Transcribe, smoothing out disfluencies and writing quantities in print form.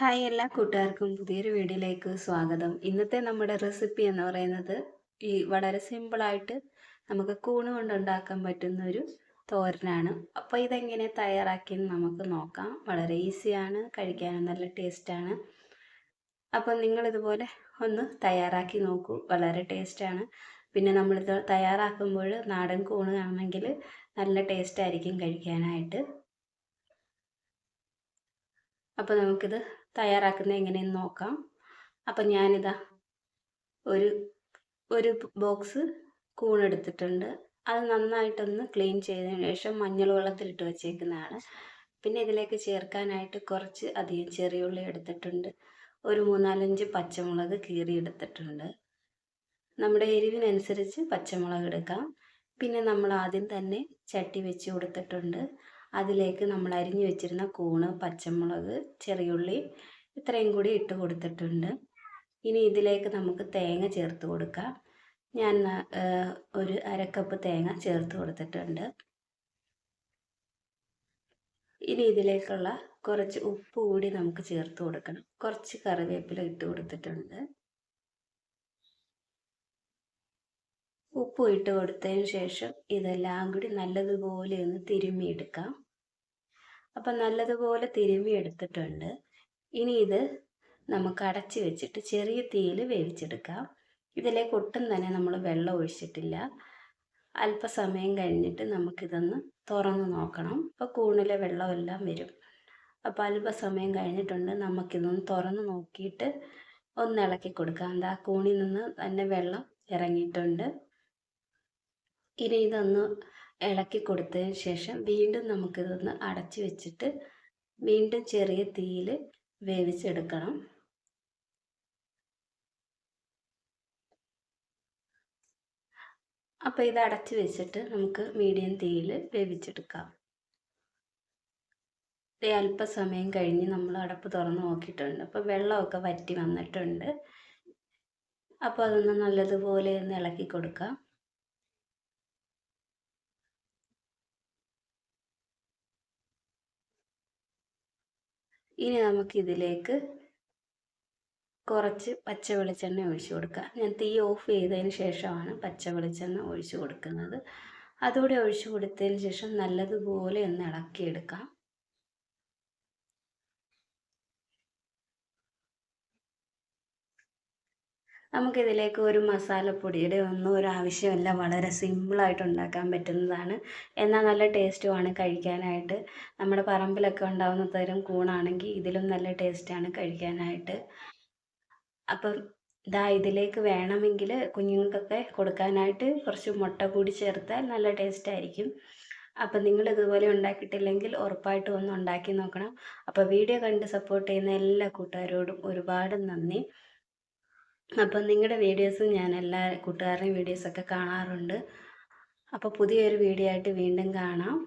Hi എല്ലാ കൂട്ടുകാർക്കും പുതിയൊരു വീഡിയോയിലേക്ക് സ്വാഗതം. ഇന്നത്തെ നമ്മുടെ റെസിപ്പി എന്ന് പറയുന്നത് വളരെ സിമ്പിളായിട്ട് നമുക്ക് കൂണ് കൊണ്ട് ഉണ്ടാക്കാൻ പറ്റുന്ന ഒരു തോരനാണ്. അപ്പോൾ ഇതെങ്ങനെ തയ്യാറാക്കിയെന്ന് നമുക്ക് നോക്കാം. വളരെ ഈസിയാണ്, കഴിക്കാനും നല്ല ടേസ്റ്റാണ്. അപ്പോൾ നിങ്ങളിതുപോലെ ഒന്ന് തയ്യാറാക്കി നോക്കൂ, വളരെ ടേസ്റ്റാണ്. പിന്നെ നമ്മളിത് തയ്യാറാക്കുമ്പോൾ നാടൻ കൂണ് ആണെങ്കിൽ നല്ല ടേസ്റ്റായിരിക്കും കഴിക്കാനായിട്ട്. അപ്പോൾ നമുക്കിത് തയ്യാറാക്കുന്നത് എങ്ങനെയെന്ന് നോക്കാം. അപ്പം ഞാനിതാ ഒരു ഒരു ബോക്സ് കൂണെടുത്തിട്ടുണ്ട്. അത് നന്നായിട്ടൊന്ന് ക്ലീൻ ചെയ്തതിന് ശേഷം മഞ്ഞൾ വെള്ളത്തിലിട്ട് വെച്ചേക്കുന്നതാണ്. പിന്നെ ഇതിലേക്ക് ചേർക്കാനായിട്ട് കുറച്ച് അധികം ചെറിയുള്ളി എടുത്തിട്ടുണ്ട്. ഒരു 3-4 പച്ചമുളക് കീറി എടുത്തിട്ടുണ്ട്. നമ്മുടെ എരിവിനനുസരിച്ച് പച്ചമുളക് എടുക്കാം. പിന്നെ നമ്മൾ ആദ്യം തന്നെ ചട്ടി വെച്ച് കൊടുത്തിട്ടുണ്ട്. അതിലേക്ക് നമ്മൾ അരിഞ്ഞു വെച്ചിരുന്ന കൂണ്, പച്ചമുളക്, ചെറിയുള്ളി ഇത്രയും കൂടി ഇട്ട് കൊടുത്തിട്ടുണ്ട്. ഇനി ഇതിലേക്ക് നമുക്ക് തേങ്ങ ചേർത്ത് കൊടുക്കാം. ഞാൻ ഒരു 1/2 കപ്പ് തേങ്ങ ചേർത്ത് കൊടുത്തിട്ടുണ്ട്. ഇനി ഇതിലേക്കുള്ള കുറച്ച് ഉപ്പ് കൂടി നമുക്ക് ചേർത്ത് കൊടുക്കണം. കുറച്ച് കറിവേപ്പില ഇട്ട് കൊടുത്തിട്ടുണ്ട്. ഉപ്പ് ഇട്ട് കൊടുത്തതിന് ശേഷം ഇതെല്ലാം കൂടി നല്ലതുപോലെ ഒന്ന് തിരുമ്മിയെടുക്കാം. അപ്പം നല്ലതുപോലെ തിരുമ്മി എടുത്തിട്ടുണ്ട്. ഇനി ഇത് നമുക്ക് അടച്ച് വെച്ചിട്ട് ചെറിയ തീയിൽ വേവിച്ചെടുക്കാം. ഇതിലേക്ക് ഒട്ടും തന്നെ നമ്മൾ വെള്ളം ഒഴിച്ചിട്ടില്ല. അല്പസമയം കഴിഞ്ഞിട്ട് നമുക്കിതൊന്ന് തുറന്ന് നോക്കണം. അപ്പോൾ കൂണിലെ വെള്ളമെല്ലാം വരും. അപ്പോൾ അല്പസമയം കഴിഞ്ഞിട്ടുണ്ട്. നമുക്കിതൊന്ന് തുറന്ന് നോക്കിയിട്ട് ഒന്ന് ഇളക്കി കൊടുക്കാം. എന്താ കൂണിൽ നിന്ന് തന്നെ വെള്ളം ഇറങ്ങിയിട്ടുണ്ട്. ഇനി ഇതൊന്ന് ഇളക്കി കൊടുത്തതിന് ശേഷം വീണ്ടും നമുക്കിതൊന്ന് അടച്ച് വെച്ചിട്ട് വീണ്ടും ചെറിയ തീയിൽ വേവിച്ചെടുക്കണം. അപ്പോൾ ഇത് അടച്ച് വെച്ചിട്ട് നമുക്ക് മീഡിയം തീയിൽ വേവിച്ചെടുക്കാം. അല്പസമയം കഴിഞ്ഞ് നമ്മൾ അടപ്പ് തുറന്ന് നോക്കിയിട്ടുണ്ട്. അപ്പോൾ വെള്ളമൊക്കെ വറ്റി വന്നിട്ടുണ്ട്. അപ്പോൾ അതൊന്ന് നല്ലതുപോലെ ഒന്ന് ഇളക്കി കൊടുക്കാം. ഇനി നമുക്കിതിലേക്ക് കുറച്ച് പച്ച വെളിച്ചെണ്ണ ഒഴിച്ചു കൊടുക്കാം. ഞാൻ തീ ഓഫ് ചെയ്തതിന് ശേഷമാണ് പച്ച വെളിച്ചെണ്ണ ഒഴിച്ചു കൊടുക്കുന്നത്. അതുകൂടെ ഒഴിച്ചു കൊടുത്തതിന് ശേഷം നല്ലതുപോലെ ഒന്ന് ഇളക്കിയെടുക്കാം. നമുക്കിതിലേക്ക് ഒരു മസാലപ്പൊടിയുടെ ഒന്നും ഒരു ആവശ്യമില്ല. വളരെ സിമ്പിളായിട്ട് ഉണ്ടാക്കാൻ പറ്റുന്നതാണ്. എന്നാൽ നല്ല ടേസ്റ്റുമാണ് കഴിക്കാനായിട്ട്. നമ്മുടെ പറമ്പിലൊക്കെ ഉണ്ടാകുന്ന തരം കൂണാണെങ്കിൽ ഇതിലും നല്ല ടേസ്റ്റാണ് കഴിക്കാനായിട്ട്. അപ്പം ഇതിലേക്ക് വേണമെങ്കിൽ കുഞ്ഞുങ്ങൾക്കൊക്കെ കൊടുക്കാനായിട്ട് കുറച്ച് മുട്ട കൂടി ചേർത്താൽ നല്ല ടേസ്റ്റായിരിക്കും. അപ്പം നിങ്ങൾ ഇതുപോലെ ഉണ്ടാക്കിയിട്ടില്ലെങ്കിൽ ഉറപ്പായിട്ടും ഒന്ന് ഉണ്ടാക്കി നോക്കണം. അപ്പോൾ വീഡിയോ കണ്ട് സപ്പോർട്ട് ചെയ്യുന്ന എല്ലാ കൂട്ടുകാരോടും ഒരുപാട് നന്ദി. അപ്പം നിങ്ങളുടെ വീഡിയോസ് ഞാൻ എല്ലാ കൂട്ടുകാരുടെയും വീഡിയോസൊക്കെ കാണാറുണ്ട്. അപ്പോൾ പുതിയൊരു വീഡിയോ ആയിട്ട് വീണ്ടും കാണാം.